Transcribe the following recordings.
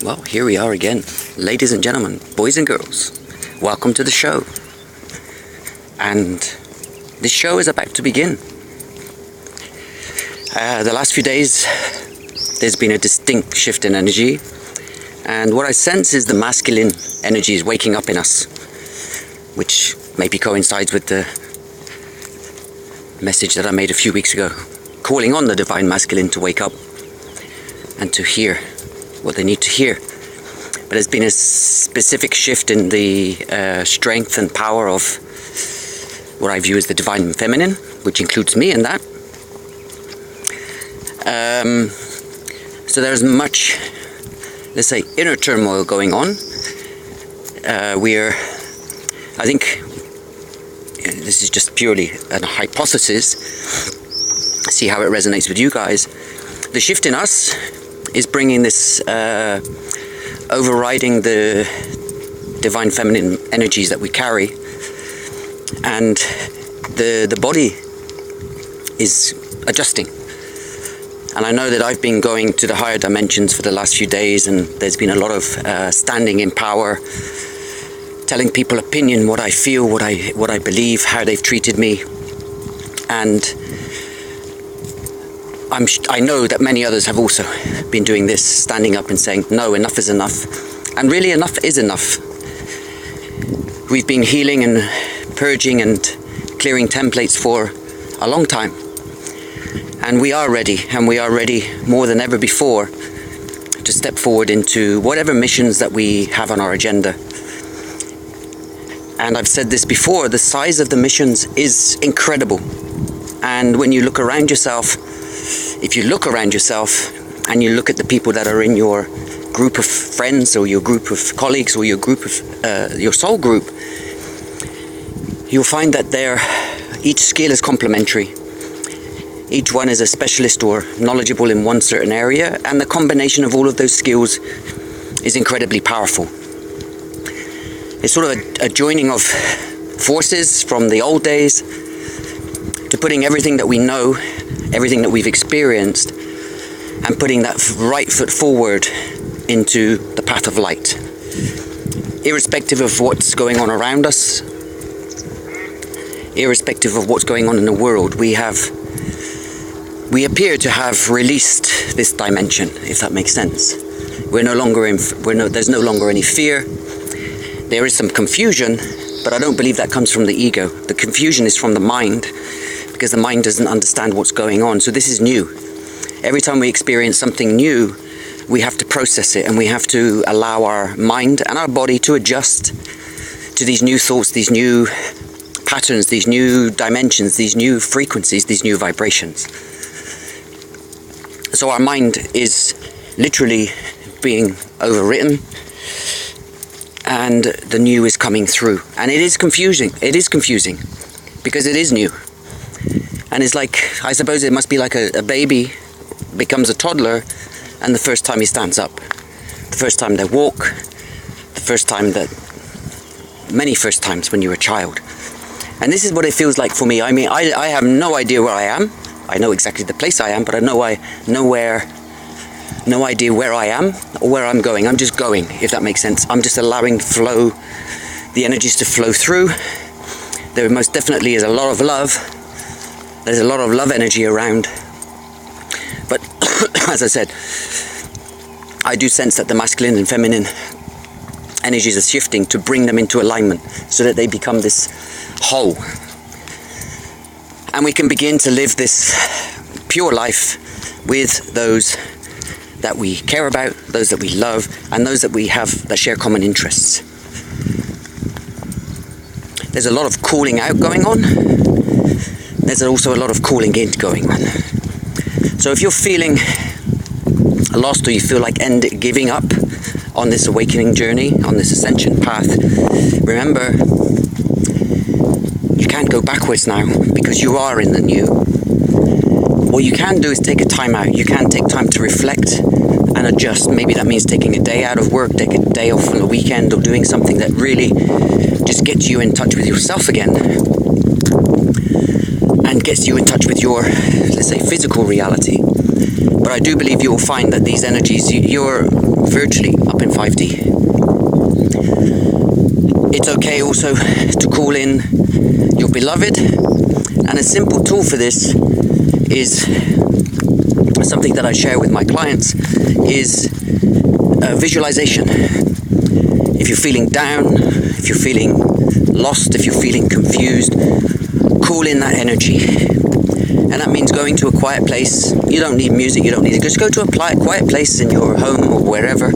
Well, here we are again, ladies and gentlemen, boys and girls. Welcome to the show. And this show is about to begin. The last few days, there's been a distinct shift in energy. And what I sense is the masculine energy is waking up in us, which maybe coincides with the message that I made a few weeks ago, calling on the divine masculine to wake up and to hear what they need to hear. But there's been a specific shift in the strength and power of what I view as the divine feminine, which includes me in that. So there's much, let's say, inner turmoil going on. I think, this is just purely a hypothesis, see how it resonates with you guys. The shift in us is bringing this, overriding the divine feminine energies that we carry, and the body is adjusting. And I know that I've been going to the higher dimensions for the last few days, and there's been a lot of standing in power, telling people opinion, what I feel, what I believe, how they've treated me. And I know that many others have also been doing this, standing up and saying, no, enough is enough. And really, enough is enough. We've been healing and purging and clearing templates for a long time. And we are ready, and we are ready more than ever before to step forward into whatever missions that we have on our agenda. And I've said this before, the size of the missions is incredible. And when you look around yourself, if you look around yourself and you look at the people that are in your group of friends or your group of colleagues or your group of your soul group, you'll find that each skill is complementary. Each one is a specialist or knowledgeable in one certain area, and the combination of all of those skills is incredibly powerful. It's sort of a joining of forces from the old days to putting everything that we know, everything that we've experienced, and putting that right foot forward into the path of light. Irrespective of what's going on around us, irrespective of what's going on in the world, we appear to have released this dimension, if that makes sense. There's no longer any fear. There is some confusion, but I don't believe that comes from the ego. The confusion is from the mind, because the mind doesn't understand what's going on. So this is new. Every time we experience something new, we have to process it, and we have to allow our mind and our body to adjust to these new thoughts, these new patterns, these new dimensions, these new frequencies, these new vibrations. So our mind is literally being overwritten, and the new is coming through. And it is confusing. It is confusing because it is new. And it's like, I suppose it must be like a baby becomes a toddler, and the first time he stands up, the first time they walk, the first time many first times when you're a child. And this is what it feels like for me. I mean, I have no idea where I am. I know exactly the place I am, but I no idea where I am or where I'm going. I'm just going, if that makes sense. I'm just allowing the energies to flow through. There most definitely is a lot of love. There's a lot of love energy around. But as I said, I do sense that the masculine and feminine energies are shifting to bring them into alignment so that they become this whole. And we can begin to live this pure life with those that we care about, those that we love, and those that we have that share common interests. There's a lot of calling out going on. There's also a lot of calling in going on. So if you're feeling lost, or you feel like giving up on this awakening journey, on this ascension path, remember, you can't go backwards now, because you are in the new. What you can do is take a time out. You can take time to reflect and adjust. Maybe that means taking a day out of work, take a day off on the weekend, or doing something that really just gets you in touch with yourself again, and gets you in touch with your, let's say, physical reality. But I do believe you will find that these energies, you're virtually up in 5D. It's okay also to call in your beloved, and a simple tool for this is something that I share with my clients, is visualization. If you're feeling down, if you're feeling lost, if you're feeling confused, call in that energy. And that means going to a quiet place. You don't need music, you don't need it. Just go to a quiet place in your home or wherever.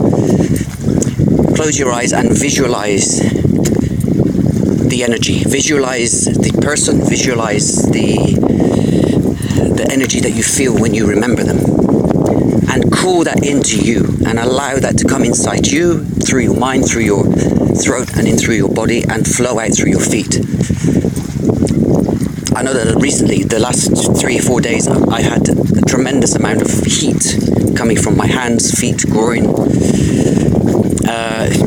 Close your eyes and visualize the energy. Visualize the person, visualize the energy that you feel when you remember them. And call that into you and allow that to come inside you, through your mind, through your throat and in through your body, and flow out through your feet. I know that recently, the last 3 or 4 days, I had a tremendous amount of heat coming from my hands, feet, groin,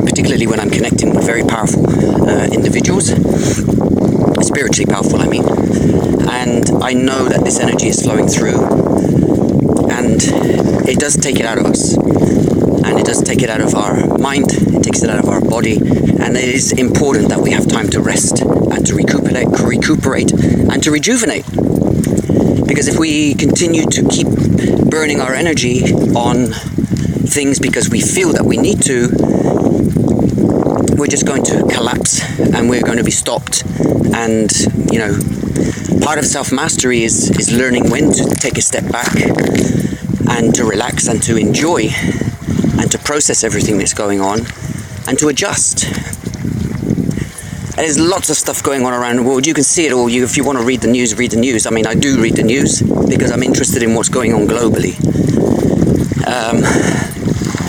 particularly when I'm connecting with very powerful individuals, spiritually powerful, I mean. And I know that this energy is flowing through, and it does take it out of us. And it does take it out of our mind, it takes it out of our body, and it is important that we have time to rest and to recuperate and to rejuvenate. Because if we continue to keep burning our energy on things because we feel that we need to, we're just going to collapse and we're going to be stopped. And, you know, part of self-mastery is learning when to take a step back and to relax and to enjoy and to process everything that's going on and to adjust. And there's lots of stuff going on around the world. You can see it all. If you want to read the news, read the news. I mean, I do read the news because I'm interested in what's going on globally.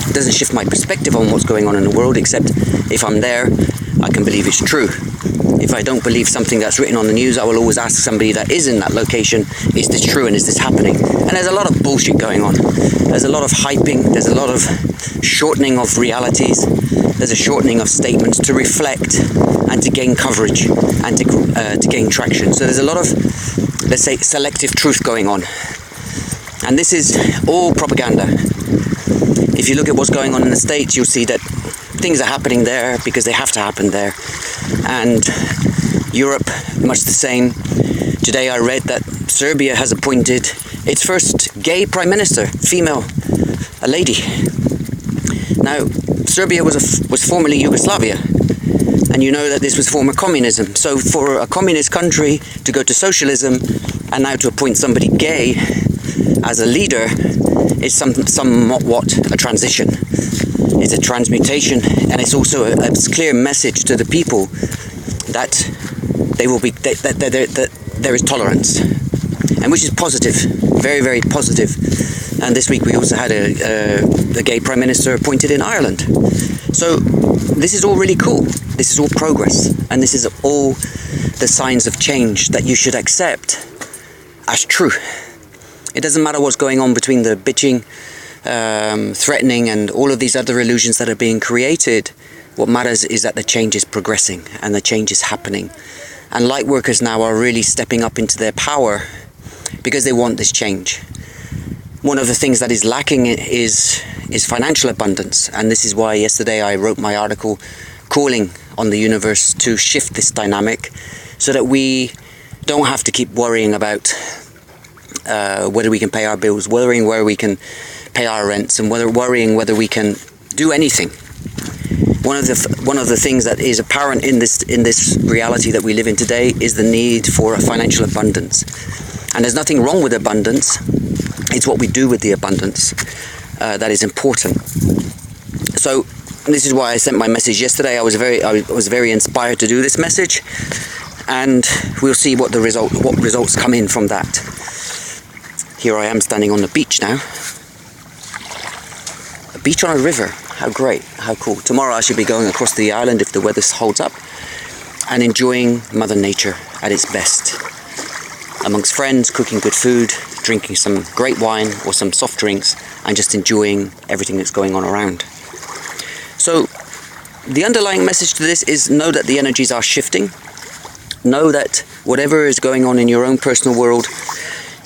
It doesn't shift my perspective on what's going on in the world, except if I'm there, I can believe it's true. If I don't believe something that's written on the news, I will always ask somebody that is in that location, is this true and is this happening? And there's a lot of bullshit going on. There's a lot of hyping, there's a lot of shortening of realities, there's a shortening of statements to reflect and to gain coverage and to gain traction. So there's a lot of, let's say, selective truth going on. And this is all propaganda. If you look at what's going on in the States, you'll see that things are happening there because they have to happen there. And Europe, much the same. Today I read that Serbia has appointed its first gay prime minister, female, a lady. Now, Serbia was formerly Yugoslavia, and you know that this was former communism. So for a communist country to go to socialism and now to appoint somebody gay as a leader is somewhat a transition. It's a transmutation, and it's also a clear message to the people that they will be that there is tolerance, and which is positive, very, very positive. And this week we also had a gay prime minister appointed in Ireland. So this is all really cool. This is all progress, and this is all the signs of change that you should accept as true. It doesn't matter what's going on between the bitching, threatening, and all of these other illusions that are being created. What matters is that the change is progressing and the change is happening. And light workers now are really stepping up into their power because they want this change. One of the things that is lacking is financial abundance, and this is why yesterday I wrote my article calling on the universe to shift this dynamic so that we don't have to keep worrying about whether we can pay our bills, worrying where we can pay our rents, and worrying whether we can do anything. One of the things that is apparent in this reality that we live in today is the need for a financial abundance. And there's nothing wrong with abundance. It's what we do with the abundance that is important. So this is why I sent my message yesterday. I was very inspired to do this message, and we'll see what results come in from that. Here I am standing on the beach now. A beach on a river. How great, how cool. Tomorrow I should be going across the island if the weather holds up and enjoying Mother Nature at its best. Amongst friends, cooking good food, drinking some great wine or some soft drinks, and just enjoying everything that's going on around. So the underlying message to this is know that the energies are shifting. Know that whatever is going on in your own personal world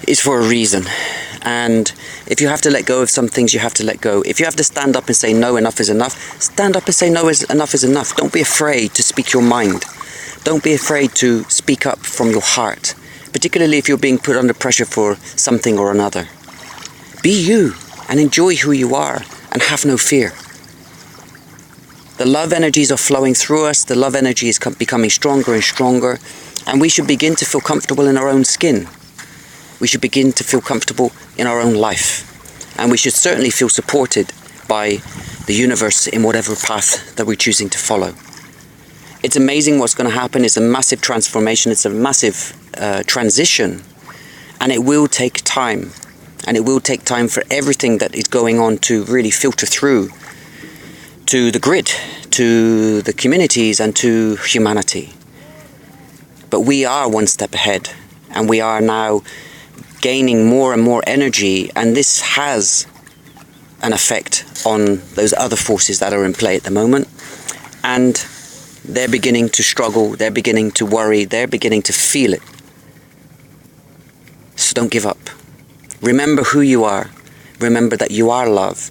is for a reason, and If you have to let go of some things, you have to let go. If you have to stand up and say no, enough is enough, stand up and say no, enough is enough. Don't be afraid to speak your mind. Don't be afraid to speak up from your heart, particularly if you're being put under pressure for something or another. Be you and enjoy who you are and have no fear. The love energies are flowing through us. The love energy is becoming stronger and stronger, and we should begin to feel comfortable in our own skin. We should begin to feel comfortable in our own life, and we should certainly feel supported by the universe in whatever path that we're choosing to follow. It's amazing what's going to happen. It's a massive transformation. It's a massive transition, and it will take time. And it will take time for everything that is going on to really filter through to the grid, to the communities, and to humanity. But we are one step ahead, and we are now gaining more and more energy, and this has an effect on those other forces that are in play at the moment. And they're beginning to struggle, they're beginning to worry, they're beginning to feel it. So don't give up. Remember who you are. Remember that you are love,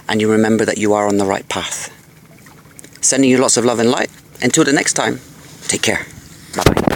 and you remember that you are on the right path. Sending you lots of love and light. Until the next time, take care. Bye-bye.